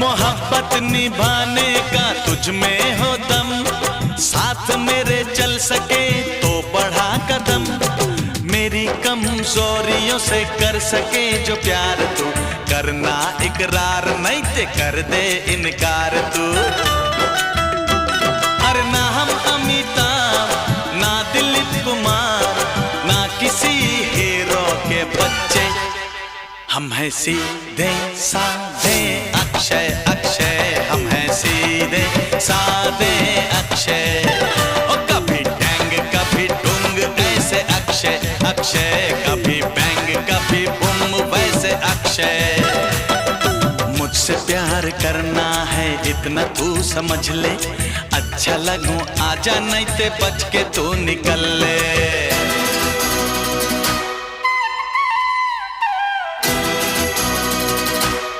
मोहब्बत निभाने का तुझ में हो दम, साथ मेरे चल सके तो बढ़ा कदम, मेरी कमजोरियों से कर सके जो प्यार तू, करना इकरार नहीं ते कर दे इनकार तू। अरे ना हम अमिताभ ना दिलीप कुमार ना किसी हीरो के बच्चे, हम हैं सीधे साधे अक्षय अक्षय, हम हैं सीधे साधे अक्षय। ओ कभी टैंग कभी टुंग ऐसे अक्षय अक्षय, कभी बैंग कभी बुम वैसे अक्षय। मुझसे प्यार करना है इतना तू समझ ले, अच्छा लगूं आजा नहीं ते बच के तू निकल ले।